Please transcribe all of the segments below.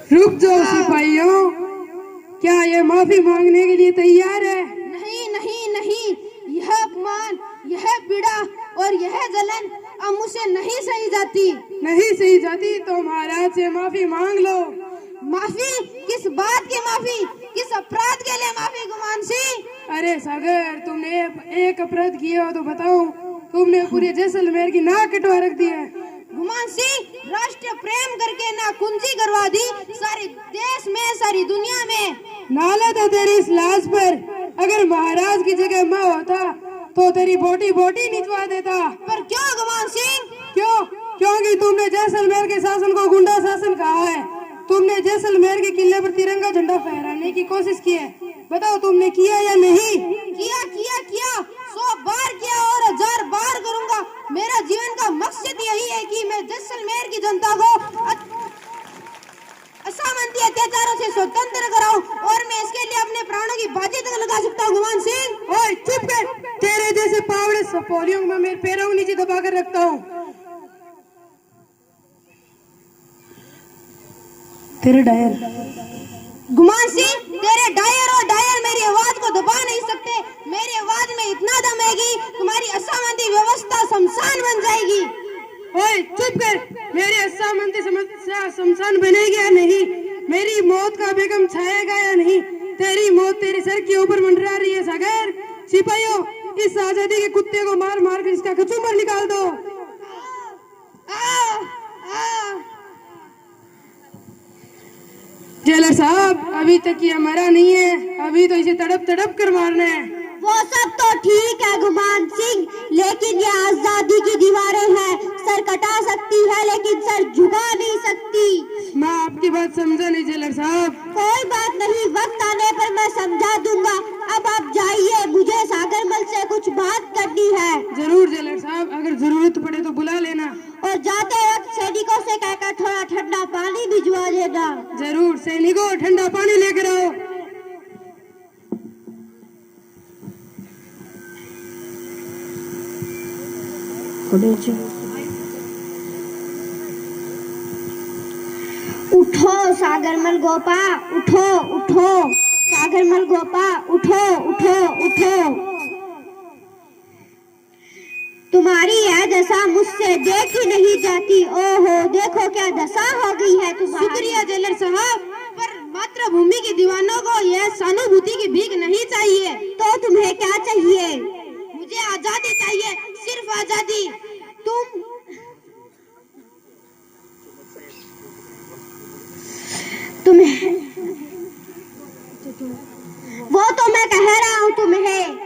रुक जाओ सिपाहियों, क्या ये माफी मांगने के लिए तैयार है? नहीं नहीं नहीं, यह अपमान, यह पीड़ा और यह जलन अब मुझसे नहीं सही जाती। नहीं सही जाती तो महाराज से माफी मांग लो। माफी? किस बात की माफी? किस अपराध के लिए माफी गुमान सिंह? अरे सागर, तुमने एक अपराध किया हो तो बताओ। तुमने पूरे जैसलमेर की नाक कटवा रख दी है। गुमान सिंह, राष्ट्र प्रेम करके ना कुंजी करवा दी सारी देश में, सारी दुनिया में। नाला था तेरी इस लाश पर। अगर महाराज की जगह मैं होता तो तेरी बोटी बोटी निचवा देता। पर क्यों गुमान सिंह? क्यों? क्योंकि तुमने जैसलमेर के शासन को गुंडा शासन कहा है। तुमने जैसलमेर के किले पर तिरंगा झंडा फहराने की कोशिश की है। बताओ तुमने किया या नहीं? किया किया किया, 100 बार किया और 1000 बार करूंगा। मेरा जीवन का मकसद यही है कि मैं जैसलमेर की जनता को असामंती अत्याचारों से स्वतंत्र कराऊं और मैं इसके लिए अपने प्राणों की बाजी तक लगा सकता हूँ। गुमान सिंह, ओए चुप कर। तेरे जैसे पावड़े सपोलियों में मेरे पैरों के नीचे दबा कर रखता हूँ। तेरे डायर। गुमान सिंह, तेरे डायर और डायर मेरी आवाज को दबा नहीं सकते। मेरी आवाज में इतना दम है कि तुम्हारी असामंती व्यवस्था शमशान बन जाएगी। ओए चुप कर। मेरी असामंती समस्या शमशान बनेगी या नहीं? मेरी मौत का बेगम छाएगा या नहीं? तेरी मौत तेरे सर के ऊपर मंडरा रही है सागर। सिपाहियों, इस आजादी के कुत्ते को मार मार कर इसका कचूमर निकाल दो। जेलर साहब, अभी तक ये मरा नहीं है। अभी तो इसे तड़प तड़प कर मारना है। वो सब तो ठीक है गुमान सिंह, लेकिन ये आजादी की दीवारें हैं। सर कटा सकती है लेकिन सर झुका नहीं सकती। मैं आपकी बात समझा नहीं जेलर साहब। कोई बात नहीं, वक्त आने पर मैं समझा दूंगा। अब आप जाइए, मुझे सागरमल से कुछ बात करनी है। जरूर जेलर साहब, अगर जरूरत पड़े तो बुला लेना। और जाते वक्त सैनिकों से कहकर थोड़ा ठंडा पानी भिजवा देना। जरूर सैनिकों, ठंडा पानी लेकर आओ। उठो सागरमल गोपा, उठो उठो। सागरमल गोपा, उठो उठो उठो। तुम्हारी यह दशा मुझसे देखी नहीं जाती। ओहो, देखो क्या दशा हो गई है तुम्हारी। शुक्रिया जेलर साहब, पर मातृभूमि के दीवानों को यह सहानुभूति की भीख नहीं चाहिए। तो तुम्हें क्या चाहिए? मुझे आजादी चाहिए, सिर्फ आजादी। तुम्हें वो तो मैं कह रहा हूँ तुम्हें,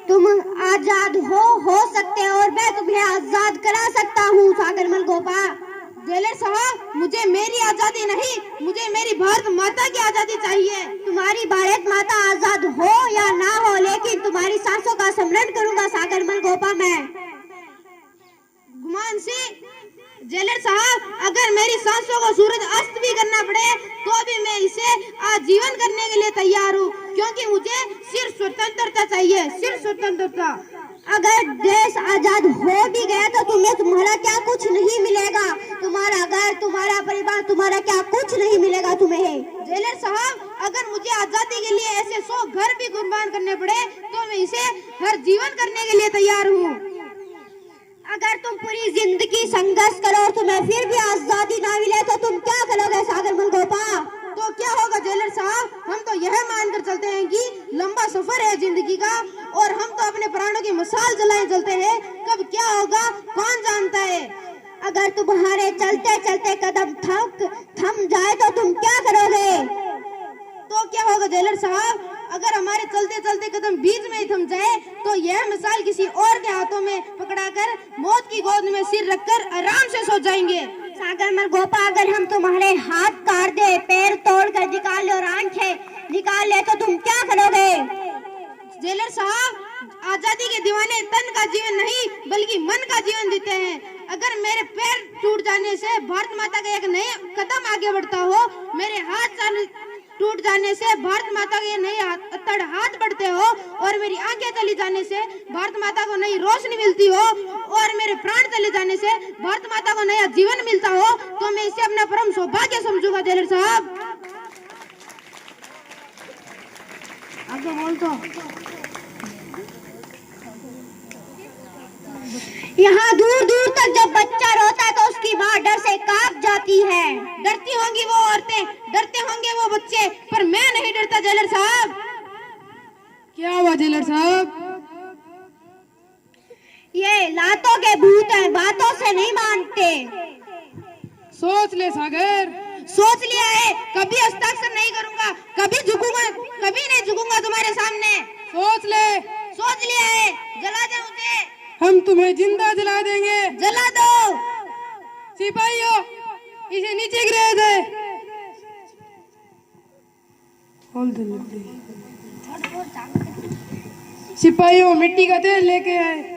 तुम आजाद हो सकते हो और मैं तुम्हें आजाद करा सकता हूँ सागरमल गोपा। जेलर साहब, मुझे मेरी आजादी नहीं, मुझे मेरी भारत माता की आजादी चाहिए। तुम्हारी भारत माता आजाद हो या ना हो, लेकिन तुम्हारी सांसों का स्मरण करूंगा सागरमल गोपा मैं। गुमान सिंह, जेलर साहब, अगर मेरी सांसों को सूरज अस्त भी करना पड़े तो भी मैं इसे आजीवन करने के लिए तैयार हूँ, क्योंकि मुझे सिर्फ स्वतंत्रता चाहिए, सिर्फ स्वतंत्रता। अगर देश आजाद हो भी गया तो तुम्हें तुम्हारा क्या कुछ नहीं मिलेगा। तुम्हारा घर, तुम्हारा परिवार, तुम्हारा क्या कुछ नहीं मिलेगा तुम्हें। जेलर साहब, अगर मुझे आजादी के लिए ऐसे 100 घर भी कुर्बान करने पड़े तो मैं इसे हर जीवन करने के लिए तैयार हूँ। अगर तुम पूरी जिंदगी संघर्ष करो तुम्हें फिर भी आजादी ना मिले तो तुम क्या करोगे सागरमल गोपा? तो क्या होगा जेलर साहब, हम तो यह मानकर चलते हैं कि लंबा सफर है जिंदगी का और हम तो अपने प्राणों की मिसाल जलाए चलते हैं। कब क्या होगा कौन जानता है। अगर तुम्हारे चलते चलते कदम थम जाए तो तुम क्या करोगे? तो क्या होगा जेलर साहब, अगर हमारे चलते चलते कदम बीच में ही थम जाए तो यह मिसाल किसी और के हाथों में पकड़ाकर मौत की गोद में सिर रखकर आराम से सो जाएंगे। सागरमल गोपा, अगर हम तुम्हारे हाथ काट दे, पैर तोड़कर निकाल ले और आंखें निकाल ले तो तुम क्या करोगे? जेलर साहब, आजादी के दीवाने तन का जीवन नहीं बल्कि मन का जीवन जीते हैं। अगर मेरे पैर टूट जाने से भारत माता का एक नया कदम आगे बढ़ता हो, मेरे हाथ टूट जाने से भारत माता के नए हाथ बढ़ते हो और मेरी आंखें चली जाने से भारत माता को नई रोशनी मिलती हो और मेरे प्राण चले जाने से भारत माता को नया जीवन मिलता हो, तो मैं इसे अपना परम सौभाग्य समझूंगा जेलर साहब। आगे बोल तो। यहाँ दूर दूर तक जब बच्चा रोता है तो उसकी माँ डर से कांप जाती है। डरती होंगी वो औरतें, डरते होंगे वो बच्चे, पर मैं नहीं डरता जेलर साहब। क्या हुआ जेलर साहब? ये लातों के भूत हैं, बातों से नहीं मानते। सोच ले सागर। सोच लिया है, कभी हस्ताक्षर नहीं करूंगा, कभी झुकूंगा, कभी नहीं झुकूंगा तुम्हारे सामने। सोच ले। सोच लिया है, जला दे मुझे। हम तुम्हें जिंदा जला देंगे। जला दो। सिपाहियों, इसे नीचे गिरा दे। सिपाहियों, मिट्टी का तेल लेके आए।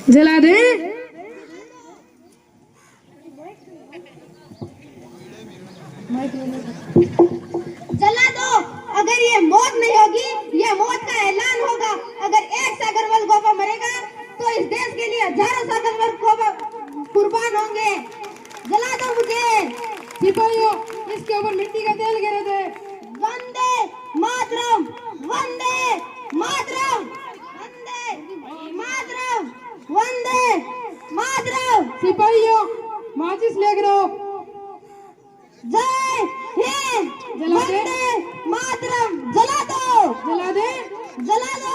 जला दे। जला दो। अगर ये मौत नहीं होगी, ये मौत का ऐलान होगा। अगर एक सागरवल गोपा मरेगा तो इस देश के लिए हजारों सागरवल गोपा कुर्बान होंगे। जला दो मुझे। सिपाहियों, इसके ऊपर मिट्टी का तेल गिरा दे। वंदे मातरम, वंदे मातरम, वंदे मातरम, वंदे मातरम। सिपाहियों, माचिस लेकर आओ। जय हिंद। जला दे। वंदे मातरम। जला दो। जला दे। जला दो।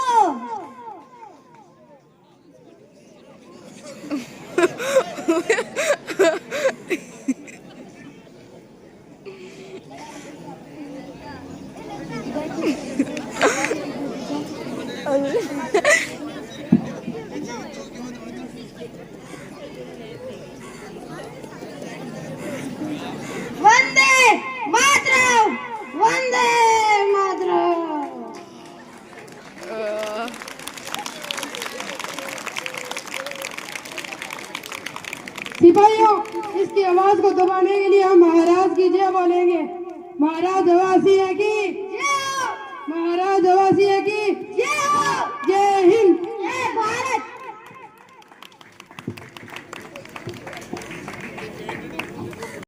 वंदे मातरम, वंदे मातरम। सिपाहियों, इसकी आवाज को दबाने के लिए हम महाराज की जय बोलेंगे। महाराज आवासी है कि? महाराज आवासी है कि?